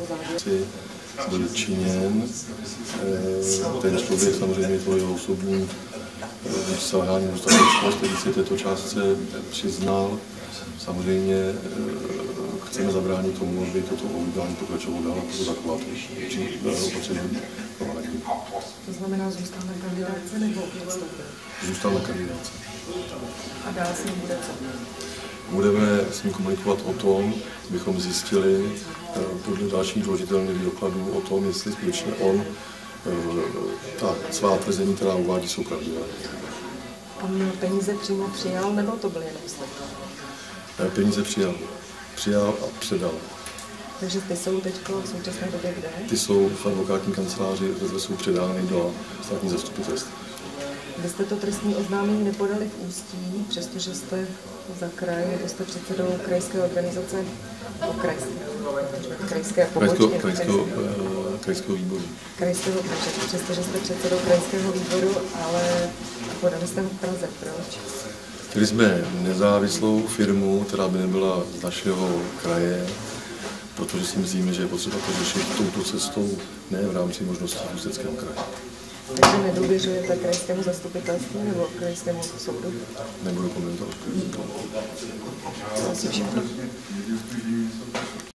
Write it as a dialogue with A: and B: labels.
A: závěr. Byl činěn, ten člověk samozřejmě to jeho osobní selhání dostatečnost, který si této částce přiznal. Samozřejmě chceme zabránit tomu, aby toto ohlídání pokračovalo dál, a to zachovat opatření provádí.
B: To znamená, zůstal na kandidáce nebo odstoupil?
A: Zůstal na kandidáce.
B: A dál s ním bude co?
A: Budeme s ním komunikovat o tom, abychom zjistili podle dalších doložitelných dokladů o tom, jestli skutečně on ta svá tvrzení, která uvádí, jsou pravdivé.
B: On peníze přímo přijal, nebo to byl jenom slib?
A: Peníze přijal. Přijal a předal.
B: Takže ty jsou teď v současné době kde?
A: Ty jsou v advokátní kanceláři, které jsou předány do státní zastupitelství.
B: Vy jste to trestní oznámení nepodali v Ústí, přestože jste za kraj, nebo jste předsedou krajské organizace, krajské pobočky.
A: Krajského výboru.
B: Přestože jste předsedou krajského výboru, ale podali jste ho v Praze. Proč?
A: Chtěli jsme nezávislou firmu, která by nebyla z našeho kraje, protože si myslíme, že je potřeba to řešit touto cestou, ne v rámci možností v Ústeckém kraji.
B: Takže nedůvěřujete krajskému zastupitelství nebo krajskému soudu?
A: Nebudu komentovat.
B: To asi všechno.